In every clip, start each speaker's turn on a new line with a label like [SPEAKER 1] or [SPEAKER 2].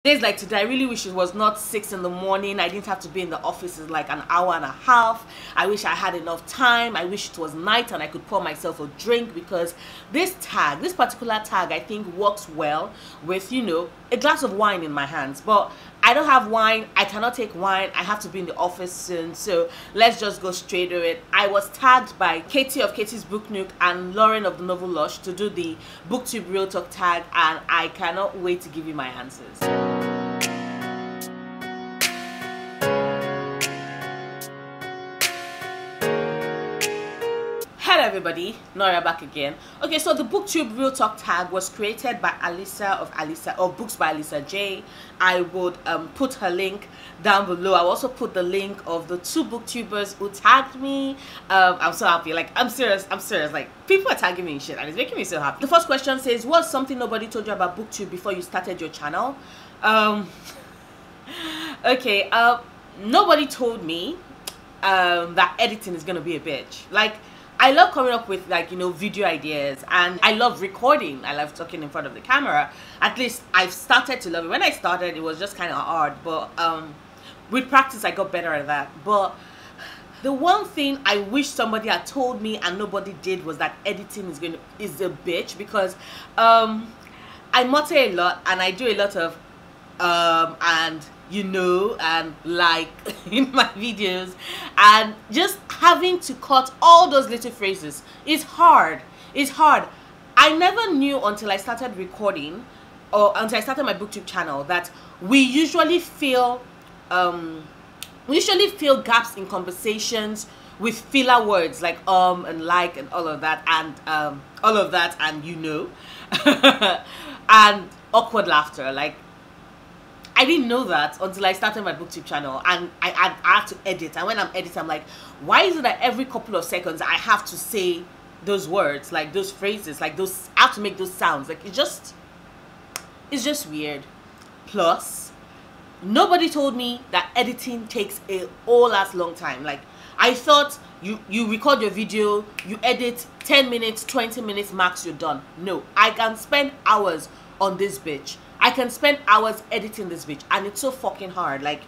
[SPEAKER 1] Days like today, I really wish it was not 6 in the morning. I didn't have to be in the office in like an hour and a half. I wish I had enough time. I wish it was night and I could pour myself a drink, because this particular tag, I think works well with, you know, a glass of wine in my hands. But I don't have wine. I cannot take wine. I have to be in the office soon. So let's just go straight to it. I was tagged by Katie of Katie's Book Nook and Lauren of the Novel Lush to do the Booktube Real Talk tag, and I cannot wait to give you my answers. Hello everybody, Nora back again. Okay, so the Booktube Real Talk tag was created by Alisa of Books by Alisa J. I would put her link down below. I'll also put the link of the 2 booktubers who tagged me. I'm so happy. Like, I'm serious. Like, people are tagging me and shit, and it's making me so happy. The first question says, what's something nobody told you about Booktube before you started your channel? Okay, nobody told me that editing is gonna be a bitch. Like, I love coming up with, like, you know, video ideas, and I love recording. I love talking in front of the camera. At least I've started to love it. When I started, it was just kind of hard, but with practice I got better at that. But the one thing I wish somebody had told me and nobody did was that editing is a bitch, because I mutter a lot and I do a lot of and you know and like in my videos, and just having to cut all those little phrases is hard. I never knew until I started recording, or until I started my Booktube channel, that we usually feel gaps in conversations with filler words like and like and all of that, and you know and awkward laughter. Like, I didn't know that until I started my Booktube channel, and I had to edit. And when I'm editing, I'm like, why is it that every couple of seconds I have to say those words, like those phrases, like those, I have to make those sounds? Like, it's just weird. Plus, nobody told me that editing takes a whole ass long time. Like, I thought you record your video, you edit 10 minutes, 20 minutes max, you're done. No, I can spend hours on this bitch. I can spend hours editing this bitch, and it's so fucking hard. Like,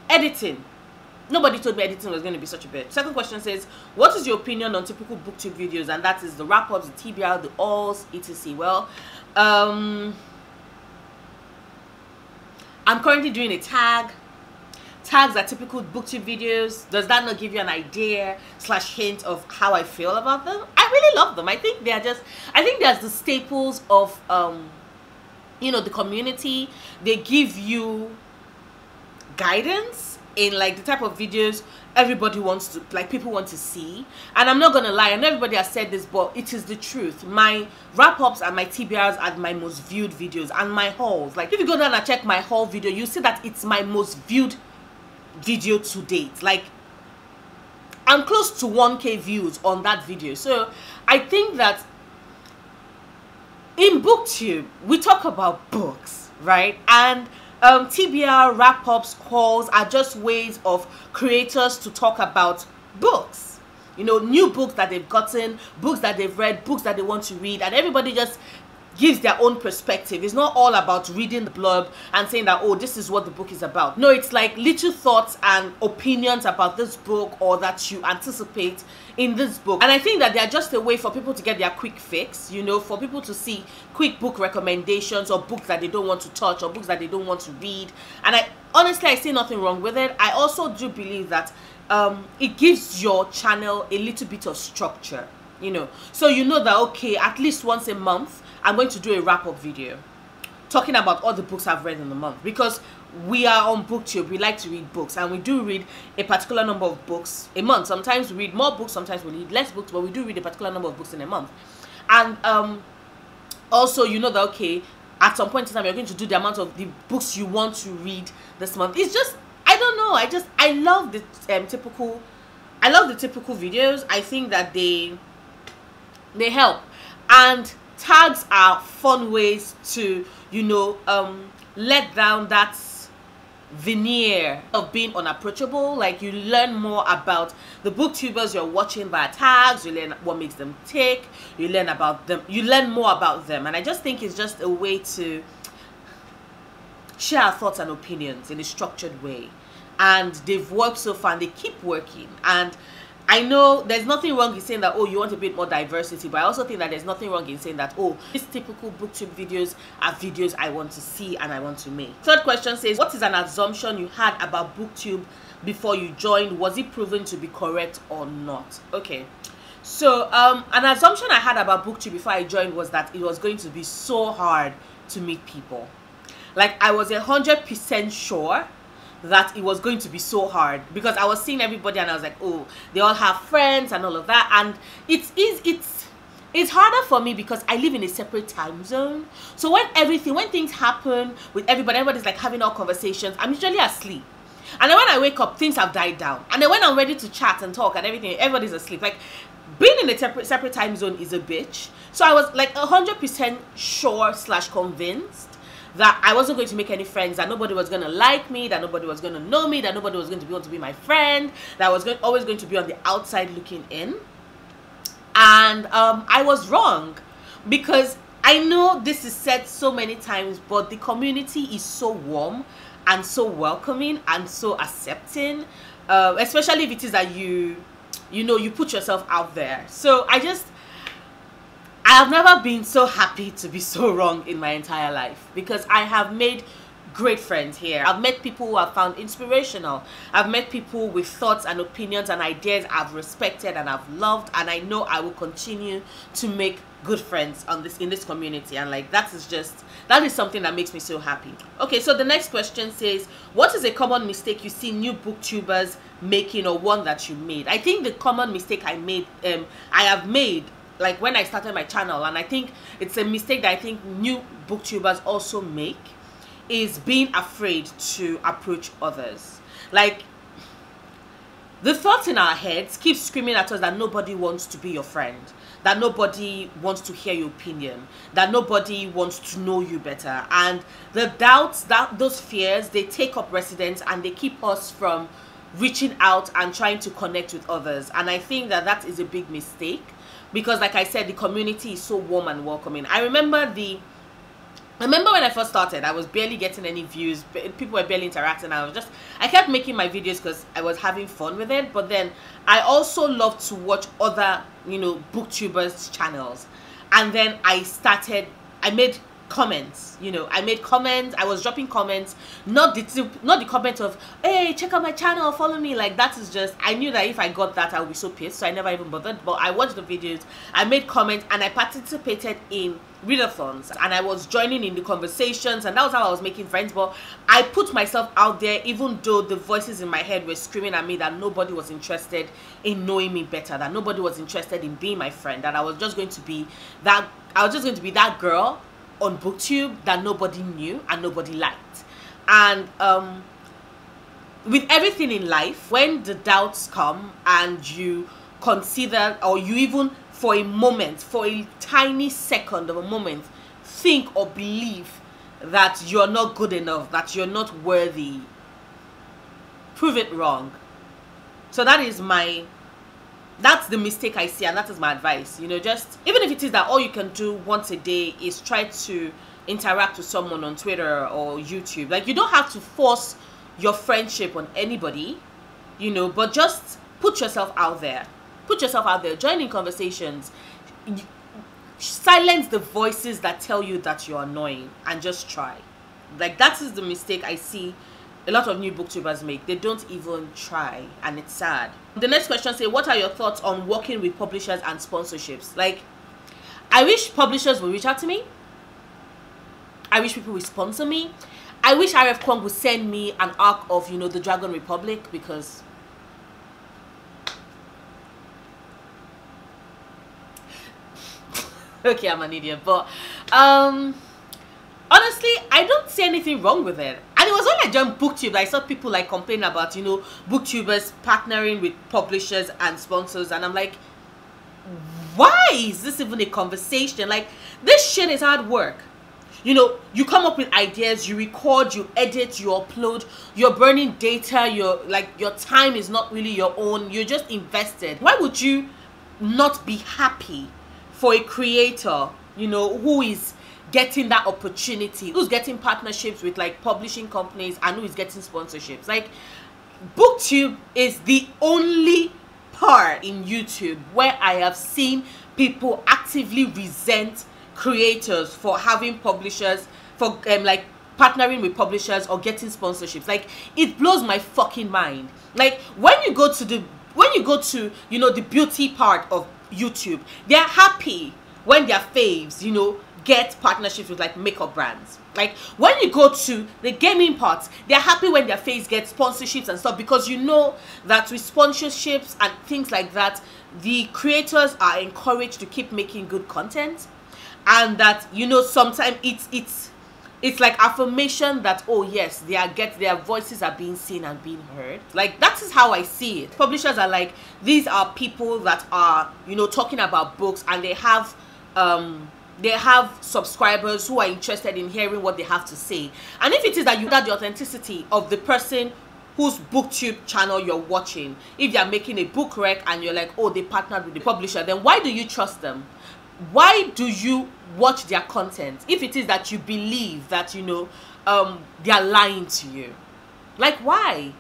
[SPEAKER 1] editing. Nobody told me editing was going to be such a bitch. Second question says, what is your opinion on typical Booktube videos? And that is the wrap-ups, the TBR, the alls, etc. Well, I'm currently doing a tag. Tags are typical Booktube videos. Does that not give you an idea / hint of how I feel about them? I really love them. I think they're the staples of you know, the community. They give you guidance in, like, the type of videos everybody wants to, like, people want to see. And I'm not gonna lie, I know everybody has said this, but it is the truth. My wrap-ups and my TBRs are my most viewed videos, and my hauls. Like, if you go down and check my haul video, you see that it's my most viewed video to date. Like, I'm close to 1K views on that video. So I think that in Booktube, we talk about books, right? And TBR, wrap-ups, calls are just ways of creators to talk about books. You know, new books that they've gotten, books that they've read, books that they want to read, and everybody just gives their own perspective. It's not all about reading the blurb and saying that, oh, this is what the book is about. No, it's like little thoughts and opinions about this book, or that you anticipate in this book. And I think that they're just a way for people to get their quick fix, you know, for people to see quick book recommendations, or books that they don't want to touch, or books that they don't want to read. And honestly, I see nothing wrong with it. I also do believe that it gives your channel a little bit of structure, you know, so you know that, okay, at least once a month I'm going to do a wrap-up video talking about all the books I've read in the month. Because we are on Booktube, we like to read books, and we do read a particular number of books a month. Sometimes we read more books, sometimes we read less books, but we do read a particular number of books in a month. And also, you know that, okay, at some point in time you're going to do the amount of the books you want to read this month. It's just, I don't know, I love the typical videos. I think that they help. And tags are fun ways to, you know, let down that veneer of being unapproachable. Like, you learn more about the booktubers you're watching via tags, you learn what makes them tick, you learn about them, you learn more about them. And I just think it's just a way to share our thoughts and opinions in a structured way. And they've worked so far and they keep working. And I know there's nothing wrong in saying that, oh, you want a bit more diversity, but I also think that there's nothing wrong in saying that, oh, these typical Booktube videos are videos I want to see and I want to make. Third question says, what is an assumption you had about Booktube before you joined? Was it proven to be correct or not? Okay, so an assumption I had about Booktube before I joined was that it was going to be so hard to meet people. Like, I was 100% sure that it was going to be so hard, because I was seeing everybody and I was like, oh, they all have friends and all of that. And it's harder for me because I live in a separate time zone. So when things happen with everybody's like having all conversations, I'm usually asleep. And then when I wake up, things have died down. And then when I'm ready to chat and talk and everything, everybody's asleep. Like, being in a separate time zone is a bitch. So I was like 100% sure / convinced that I wasn't going to make any friends, that nobody was going to like me, that nobody was going to know me, that nobody was going to be able to be my friend, that I was always going to be on the outside looking in. And I was wrong, because I know this is said so many times, but the community is so warm and so welcoming and so accepting, especially if it is that you put yourself out there. So I have never been so happy to be so wrong in my entire life, because I have made great friends here. I've met people who I've found inspirational. I've met people with thoughts and opinions and ideas I've respected and I've loved, and I know I will continue to make good friends in this community. And like, that is something that makes me so happy. Okay, so the next question says, what is a common mistake you see new booktubers making, or one that you made? I think the common mistake I have made, like when I started my channel, and I think it's a mistake that I think new booktubers also make, is being afraid to approach others. Like, the thoughts in our heads keep screaming at us that nobody wants to be your friend, that nobody wants to hear your opinion, that nobody wants to know you better. And the doubts, those fears, they take up residence and they keep us from reaching out and trying to connect with others. And I think that is a big mistake, because like I said, the community is so warm and welcoming. I remember when I first started, I was barely getting any views, people were barely interacting. I kept making my videos because I was having fun with it. But then I also love to watch other, booktubers channels. And then I made comments, I was dropping comments, not the comment of, hey, check out my channel, follow me. Like, that is just, I knew that if I got that I would be so pissed, so I never even bothered. But I watched the videos, I made comments, and I participated in readathons, and I was joining in the conversations, and that was how I was making friends. But I put myself out there, even though the voices in my head were screaming at me that nobody was interested in knowing me better, that nobody was interested in being my friend, that I was just going to be that girl on Booktube that nobody knew and nobody liked. And with everything in life, when the doubts come and you consider, or you even for a moment, for a tiny second of a moment, think or believe that you're not good enough, that you're not worthy, prove it wrong. So that's the mistake I see, and that is my advice. Just, even if it is that all you can do once a day is try to interact with someone on Twitter or YouTube. Like, you don't have to force your friendship on anybody, but just put yourself out there. Join in conversations. Silence the voices that tell you that you're annoying, and just try. Like, that is the mistake I see a lot of new booktubers make. They don't even try, and it's sad. The next question says, what are your thoughts on working with publishers and sponsorships? Like, I wish publishers would reach out to me. I wish people would sponsor me. I wish RF Kwong would send me an arc of, the Dragon Republic, because okay, I'm an idiot, but honestly, I don't see anything wrong with it. And it was when I joined Booktube that I saw people like complain about, booktubers partnering with publishers and sponsors, and I'm like, why is this even a conversation? Like, this shit is hard work. You come up with ideas, you record, you edit, you upload, you're burning data, your time is not really your own, you're just invested. Why would you not be happy for a creator, who is getting that opportunity, who's getting partnerships with like publishing companies, and who is getting sponsorships. Like, Booktube is the only part in YouTube where I have seen people actively resent creators for having publishers, for like partnering with publishers or getting sponsorships. Like, it blows my fucking mind. Like, when you go to you know, the beauty part of YouTube, they're happy when their faves, you know, get partnerships with like makeup brands. Like, when you go to the gaming part, they're happy when their faves get sponsorships and stuff, because you know that with sponsorships and things like that, the creators are encouraged to keep making good content, and that, you know, sometimes it's like affirmation that, oh yes, their voices are being seen and being heard. Like, that is how I see it. Publishers are like, these are people that are, you know, talking about books, and they have subscribers who are interested in hearing what they have to say. And if it is that you got the authenticity of the person whose Booktube channel you're watching, if they're making a book rec and you're like, oh, they partnered with the publisher, then why do you trust them? Why do you watch their content if it is that you believe that, you know, they are lying to you? Like, why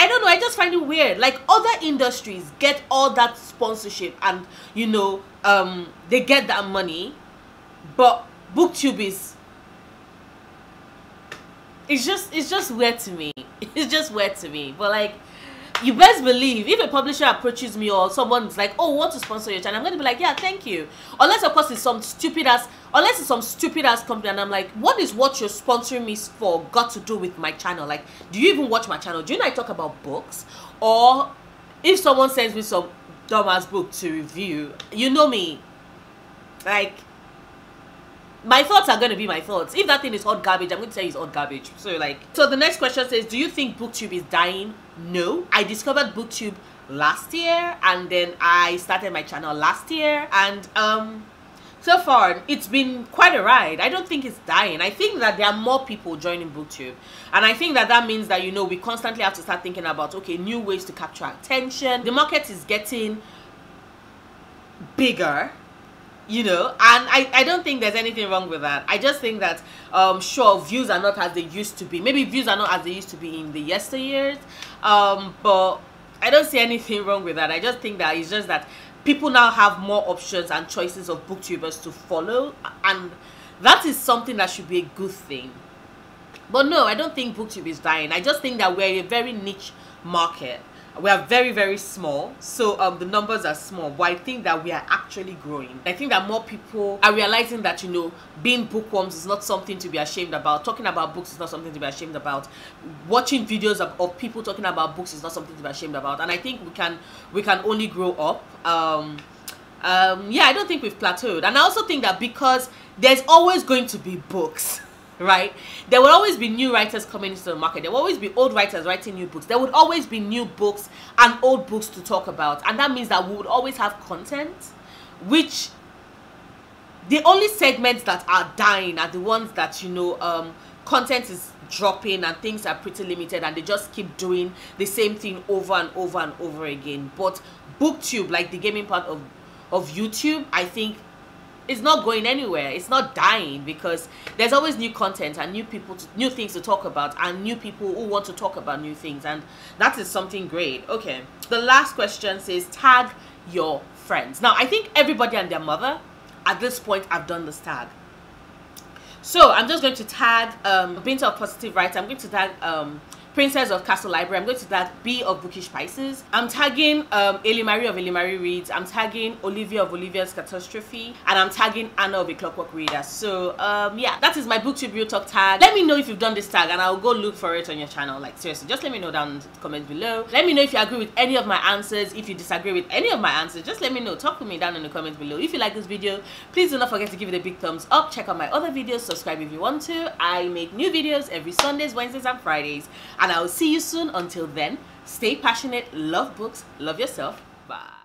[SPEAKER 1] I don't know, I just find it weird. Like, other industries get all that sponsorship and, you know, they get that money, but Booktube it's just weird to me. It's just weird to me. But like, you best believe if a publisher approaches me or someone's like, oh, want to sponsor your channel, I'm going to be like, yeah, thank you. Unless of course it's some stupid ass company, and I'm like, what is what you're sponsoring me for got to do with my channel? Like, do you even watch my channel? Do you know I talk about books? Or if someone sends me some dumbass book to review, you know me, like, my thoughts are going to be my thoughts. If that thing is hot garbage, I'm going to tell you it's hot garbage. So the next question says, do you think Booktube is dying? No. I discovered Booktube last year, and then I started my channel last year, and so far it's been quite a ride. I don't think it's dying. I think that there are more people joining Booktube, and I think that means that, you know, we constantly have to start thinking about, okay, new ways to capture attention. The market is getting bigger, you know, and I don't think there's anything wrong with that. I just think that sure, views are not as they used to be. Maybe views are not as they used to be in the yesteryears, but I don't see anything wrong with that. I just think that it's just that people now have more options and choices of booktubers to follow, and that is something that should be a good thing. But no, I don't think Booktube is dying. I just think that we're a very niche market. We are very, very small, so the numbers are small, but I think that we are actually growing. I think that more people are realizing that, you know, being bookworms is not something to be ashamed about. Talking about books is not something to be ashamed about. Watching videos of people talking about books is not something to be ashamed about. And I think we can only grow up. Yeah, I don't think we've plateaued. And I also think that because there's always going to be books, right? There will always be new writers coming into the market. There will always be old writers writing new books. There would always be new books and old books to talk about, and that means that we would always have content. Which the only segments that are dying are the ones that, you know, content is dropping and things are pretty limited, and they just keep doing the same thing over and over and over again. But Booktube, like the gaming part of YouTube, I think it's not going anywhere. It's not dying, because there's always new content and new things to talk about, and new people who want to talk about new things, and that is something great. Okay, the last question says, tag your friends. Now, I think everybody and their mother at this point have done this tag. So I'm just going to tag Binta of Positive Writer. I'm going to tag Princess of Castle Library. I'm going to tag B of Bookish Spices. I'm tagging Elimari of Elimari Reads. I'm tagging Olivia of Olivia's Catastrophe. And I'm tagging Anna of A Clockwork Reader. So yeah, that is my Booktube Real Talk tag. Let me know if you've done this tag, and I'll go look for it on your channel. Like, seriously, just let me know down in the comments below. Let me know if you agree with any of my answers. If you disagree with any of my answers, just let me know. Talk with me down in the comments below. If you like this video, please do not forget to give it a big thumbs up. Check out my other videos. Subscribe if you want to. I make new videos every Sundays, Wednesdays, and Fridays. And I will see you soon. Until then, stay passionate, love books, love yourself. Bye.